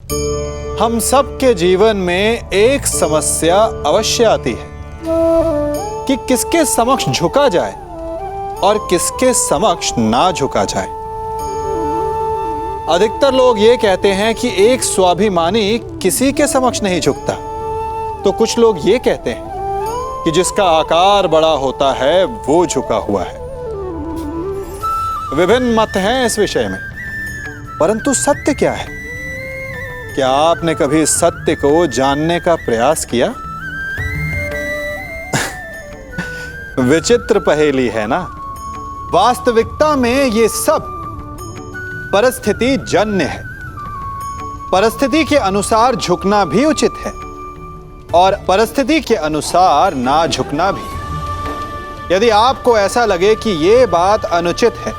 हम सब के जीवन में एक समस्या अवश्य आती है कि किसके समक्ष झुका जाए और किसके समक्ष ना झुका जाए। अधिकतर लोग ये कहते हैं कि एक स्वाभिमानी किसी के समक्ष नहीं झुकता, तो कुछ लोग ये कहते हैं कि जिसका आकार बड़ा होता है वो झुका हुआ है। विभिन्न मत हैं इस विषय में, परंतु सत्य क्या है? क्या आपने कभी सत्य को जानने का प्रयास किया? विचित्र पहेली है ना। वास्तविकता में ये सब परिस्थिति जन्य है। परिस्थिति के अनुसार झुकना भी उचित है और परिस्थिति के अनुसार ना झुकना भी। यदि आपको ऐसा लगे कि ये बात अनुचित है,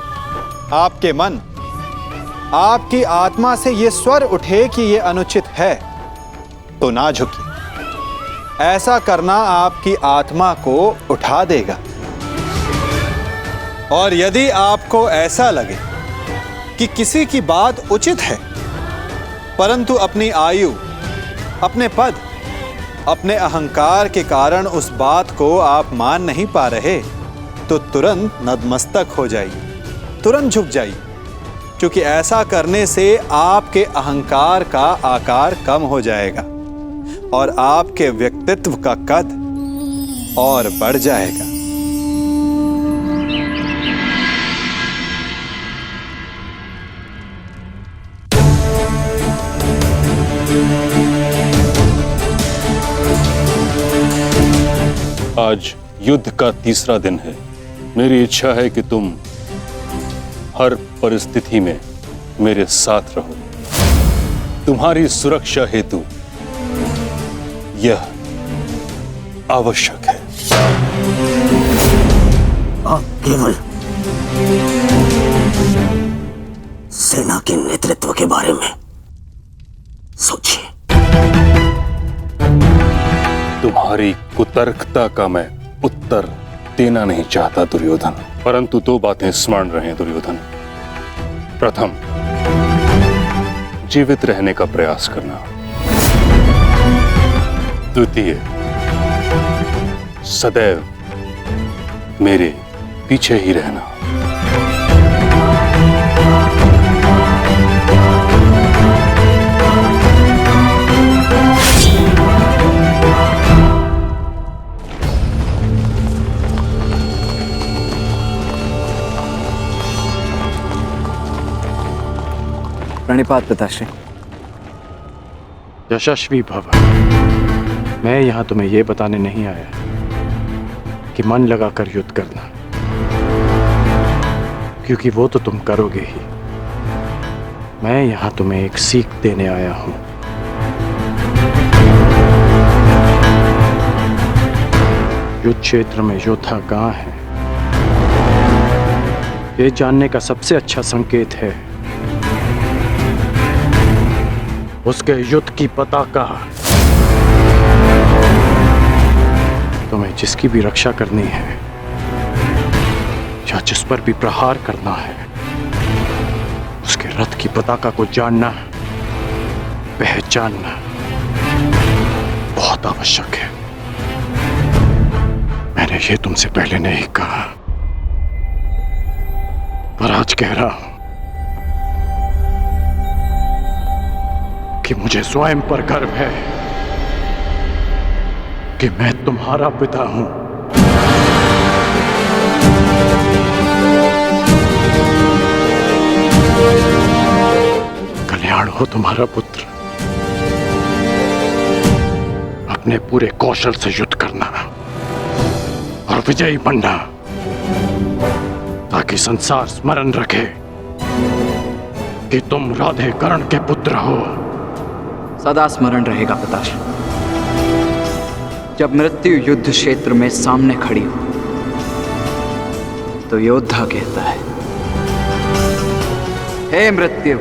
आपके मन, आपकी आत्मा से ये स्वर उठे कि ये अनुचित है, तो ना झुकिए। ऐसा करना आपकी आत्मा को उठा देगा। और यदि आपको ऐसा लगे कि किसी की बात उचित है, परंतु अपनी आयु, अपने पद, अपने अहंकार के कारण उस बात को आप मान नहीं पा रहे, तो तुरंत नतमस्तक हो जाइए, तुरंत झुक जाइए, क्योंकि ऐसा करने से आपके अहंकार का आकार कम हो जाएगा और आपके व्यक्तित्व का कद और बढ़ जाएगा। आज युद्ध का तीसरा दिन है। मेरी इच्छा है कि तुम हर परिस्थिति में मेरे साथ रहो। तुम्हारी सुरक्षा हेतु यह आवश्यक है। आप केवल सेना के नेतृत्व के बारे में सोचिए। तुम्हारी कुतर्कता का मैं उत्तर देना नहीं चाहता दुर्योधन, परंतु दो बातें स्मरण रहें दुर्योधन। प्रथम, जीवित रहने का प्रयास करना। द्वितीय, सदैव मेरे पीछे ही रहना। प्रणिपात पिताश्री। यशस्वी भव। मैं यहां तुम्हें यह बताने नहीं आया कि मन लगाकर युद्ध करना, क्योंकि वो तो तुम करोगे ही। मैं यहां तुम्हें एक सीख देने आया हूं। युद्ध क्षेत्र में योद्धा कहां है, ये जानने का सबसे अच्छा संकेत है उसके युद्ध की पताका। तुम्हें जिसकी भी रक्षा करनी है या जिस पर भी प्रहार करना है, उसके रथ की पताका को जानना, पहचानना बहुत आवश्यक है। मैंने ये तुमसे पहले नहीं कहा, पर आज कह रहा हूं कि मुझे स्वयं पर गर्व है कि मैं तुम्हारा पिता हूं। कल्याण हो तुम्हारा पुत्र। अपने पूरे कौशल से युद्ध करना और विजयी बनना, ताकि संसार स्मरण रखे कि तुम राधे कर्ण के पुत्र हो। सदा स्मरण रहेगा पिताश्री। जब मृत्यु युद्ध क्षेत्र में सामने खड़ी हो तो योद्धा कहता है, हे मृत्यु,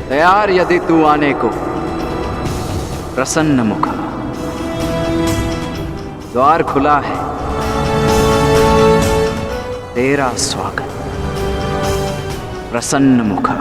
तैयार यदि तू आने को, प्रसन्न मुखा। द्वार खुला है, तेरा स्वागत, प्रसन्न मुखा।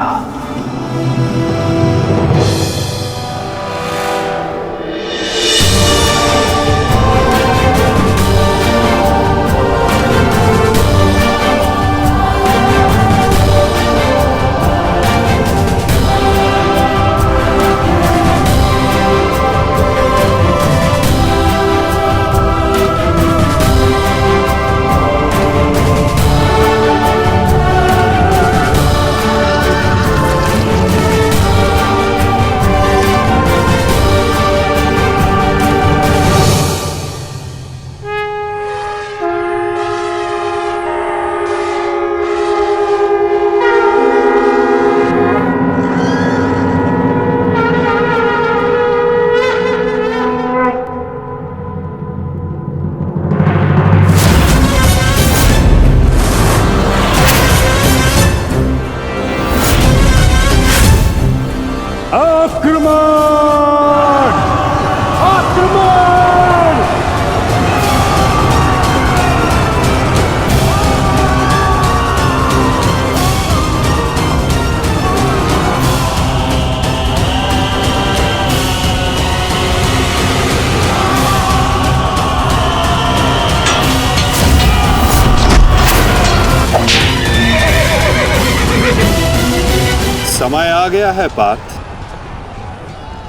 समय आ गया है पार्थ।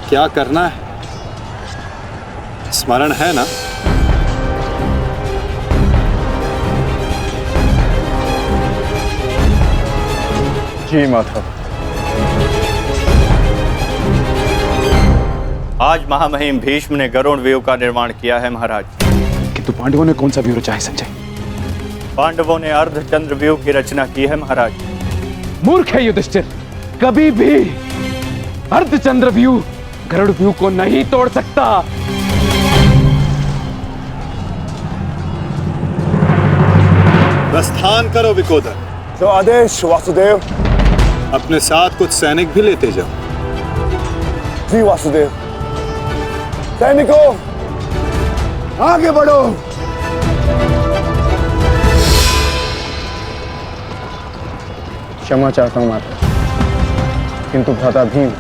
क्या करना है? स्मरण है ना? जी माधव। आज महामहिम भीष्म ने गरुड़ व्यूह का निर्माण किया है महाराज। किंतु पांडवों ने कौन सा व्यूह रचा है संजय? पांडवों ने अर्धचंद्र व्यूह की रचना की है महाराज। मूर्ख है युधिष्ठिर, कभी भी अर्धचंद्र व्यूह गरुड़ व्यूह को नहीं तोड़ सकता। प्रस्थान करो विकोदर। जो आदेश वासुदेव। अपने साथ कुछ सैनिक भी लेते जाओ। जी वासुदेव। सैनिकों, आगे बढ़ो। क्षमा चाहता हूं माता, किंतु भ्राता भीम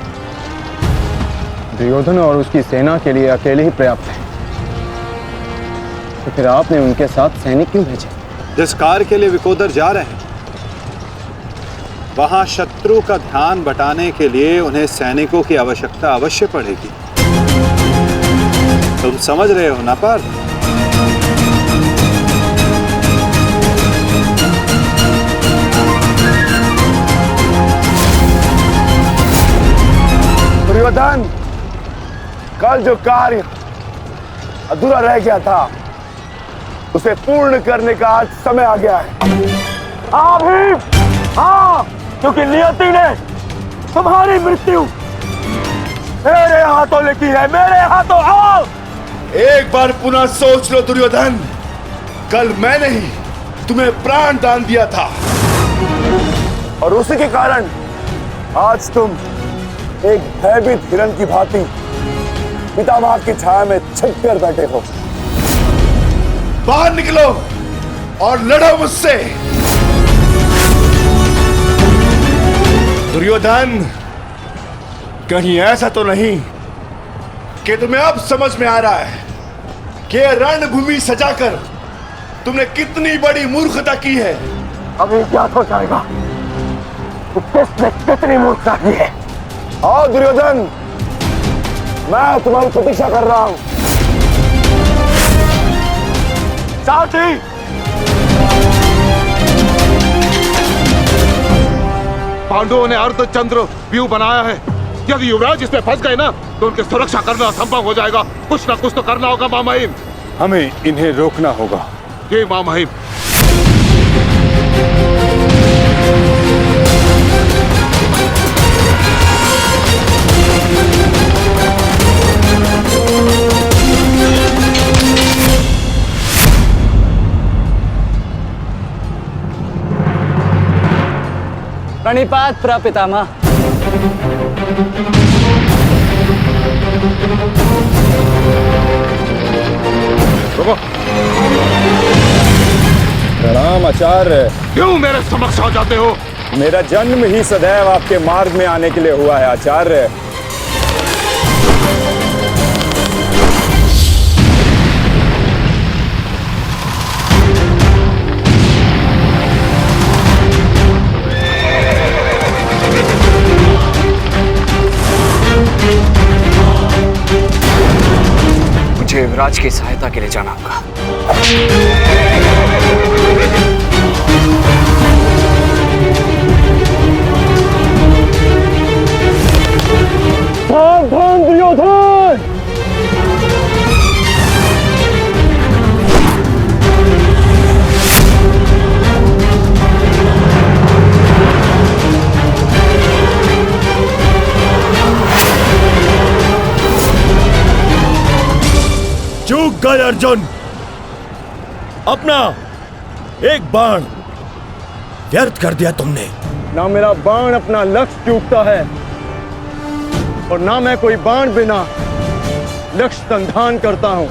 दुर्योधन और उसकी सेना के लिए अकेले ही पर्याप्त है, तो फिर आपने उनके साथ सैनिक क्यों भेजे? जिस कार्य के लिए विकोदर जा रहे हैं वहां शत्रु का ध्यान बटाने के लिए उन्हें सैनिकों की आवश्यकता अवश्य पड़ेगी। तुम समझ रहे हो ना पार्थ? दुर्योधन, कल जो कार्य अधूरा रह गया था उसे पूर्ण करने का आज समय आ गया है। हाँ भीम, हाँ, क्योंकि नियति ने तुम्हारी मृत्यु मेरे हाथों लिखी है, मेरे हाथों। आओ, एक बार पुनः सोच लो दुर्योधन, कल मैंने ही तुम्हें प्राण दान दिया था और उसी के कारण आज तुम एक भयभीत हिरण की भांति पितामह की छाया में छिप कर बैठे हो। बाहर निकलो और लड़ो मुझसे। दुर्योधन, कहीं ऐसा तो नहीं कि तुम्हें अब समझ में आ रहा है कि रणभूमि सजाकर तुमने कितनी बड़ी मूर्खता की है? अभी ज्ञात हो जाएगा कि किसने कितनी मूर्खता की है। आओ दुर्योधन, मैं तुम्हारी प्रतीक्षा कर रहा हूं। साथी, पांडवों ने अर्धचंद्र व्यूह बनाया है। यदि युवराज इसमें फंस गए ना तो उनकी सुरक्षा करना असंभव हो जाएगा। कुछ ना कुछ तो करना होगा महामहिम। हमें इन्हें रोकना होगा। ये महामहिम। प्रणिपात प्रपितामह। प्रणाम आचार्य। क्यों मेरे समक्ष आ जाते हो? मेरा जन्म ही सदैव आपके मार्ग में आने के लिए हुआ है आचार्य। मुझे युवराज की सहायता के लिए जाना होगा। सावधान दुर्योधन! चूक गए अर्जुन। अपना एक बाण व्यर्थ कर दिया तुमने। ना मेरा बाण अपना लक्ष्य चूकता है और ना मैं कोई बाण बिना लक्ष्य संधान करता हूं।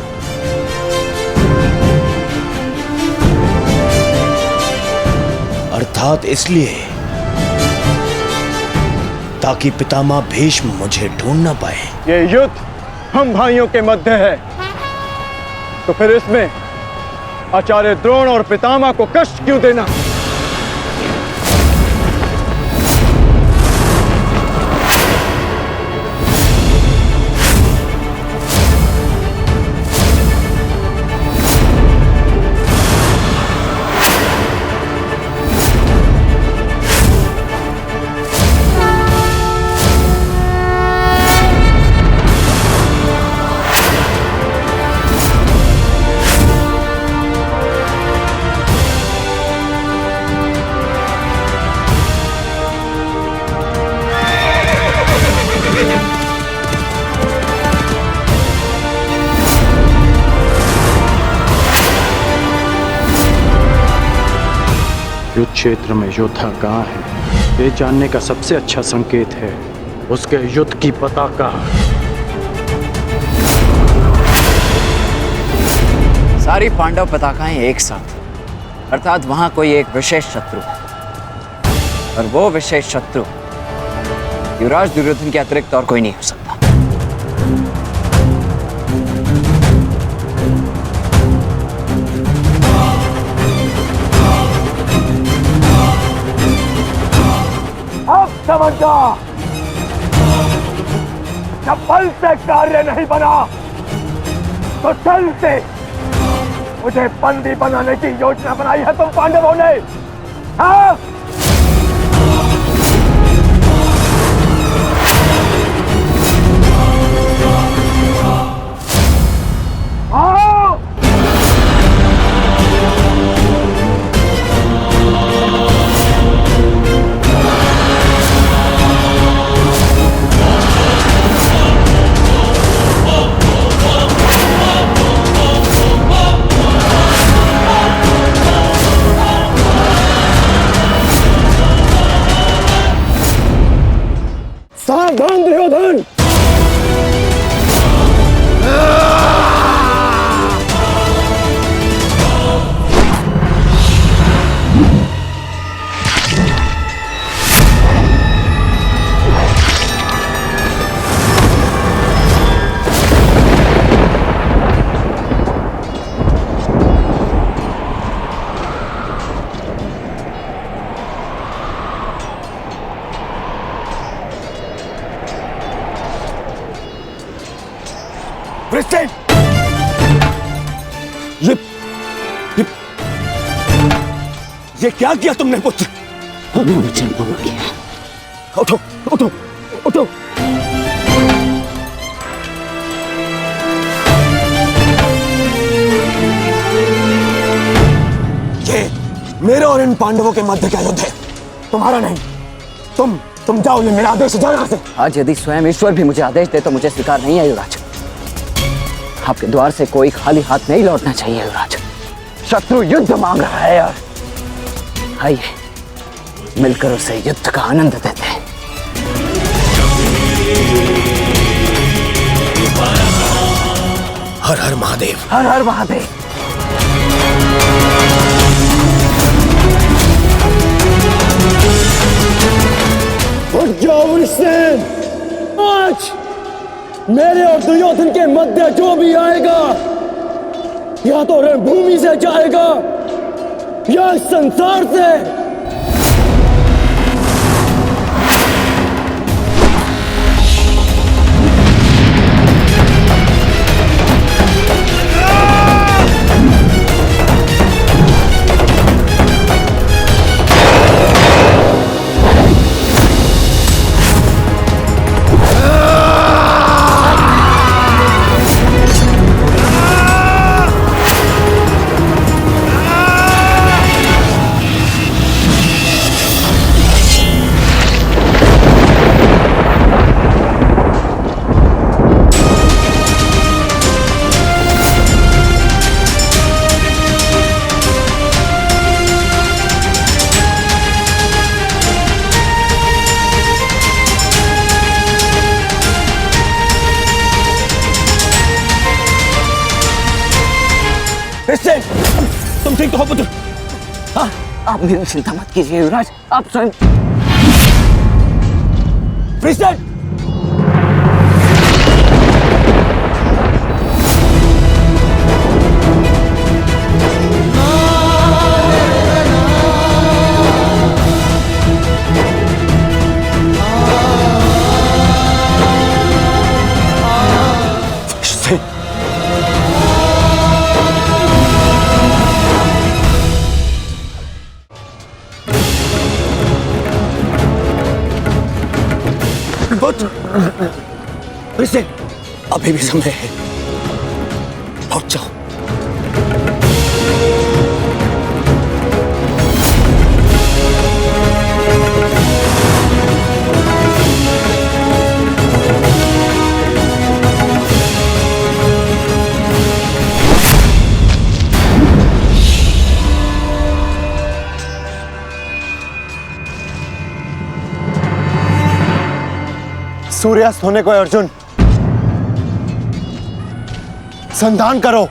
अर्थात इसलिए ताकि पितामह भीष्म मुझे ढूंढ ना पाए। ये युद्ध हम भाइयों के मध्य है, तो फिर इसमें आचार्य द्रोण और पितामह को कष्ट क्यों देना? युद्ध क्षेत्र में योद्धा कहाँ है, ये जानने का सबसे अच्छा संकेत है उसके युद्ध की पताका। सारी पांडव पताकाएं एक साथ, अर्थात वहां कोई एक विशेष शत्रु है, और वो विशेष शत्रु युवराज दुर्योधन के अतिरिक्त और कोई नहीं हो सकता। अब समझा, जब बल से कार्य नहीं बना तो छल से मुझे बंदी बनाने की योजना बनाई है तुम पांडवों ने। हाँ? आओ! सावधान दुर्योधन! प्रेस्टेन! ये क्या किया तुमने पुत्र? वचन पूर्ण किया। उठो उठो उठो। ये मेरे और इन पांडवों के मध्य का युद्ध है, तुम्हारा नहीं। तुम जाओ, ये मेरा आदेश है, जाओ यहाँ से। आज यदि स्वयं ईश्वर भी मुझे आदेश दे तो मुझे स्वीकार नहीं है युवराज। आपके द्वार से कोई खाली हाथ नहीं लौटना चाहिए युवराज। शत्रु युद्ध मांग रहा है यार, आइए मिलकर उसे युद्ध का आनंद देते हैं। हर हर महादेव। हर हर महादेव। उठ जाओ वृषसेन, आज मेरे और दुर्योधन के मध्य जो भी आएगा या तो रणभूमि से जाएगा या संसार से। इससे तुम ठीक तो हो पुत्र? हाँ, आप मेरी चिंता मत कीजिए युवराज, आप स्वयं। प्रिंसेस! अभी भी समय है, लौट जाओ। सूर्यास्त होने को है अर्जुन, संधान करो।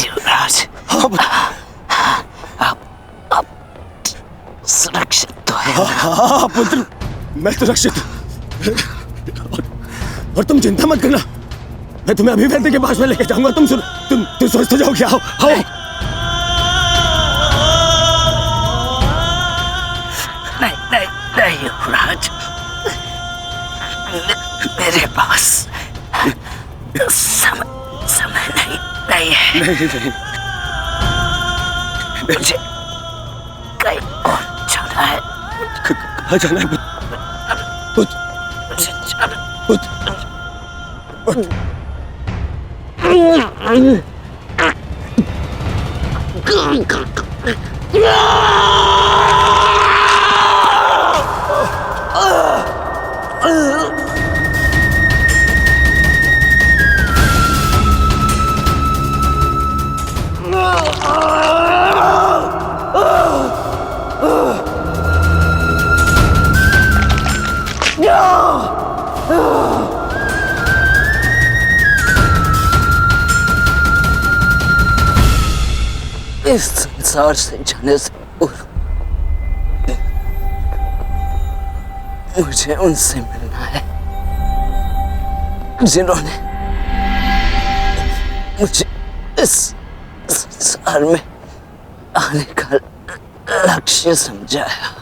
युवराज, आप सुरक्षित तो है? हाँ पुत्र, मैं सुरक्षित और तुम चिंता मत करना, मैं तुम्हें अभी वैद्य के पास में लेके जाऊंगा। तुम स्वस्थ हो जाओगे। आओ आओ। नहीं युवराज, मेरे पास समय नहीं है। नहीं। मुझे कहीं और जाना है। कहाँ जाना है पुत्र? मुझे जाना इस संसार से जाने से पूर्व मुझे उनसे मिलना है जिन्होंने मुझे इस संसार में आने का लक्ष्य समझाया।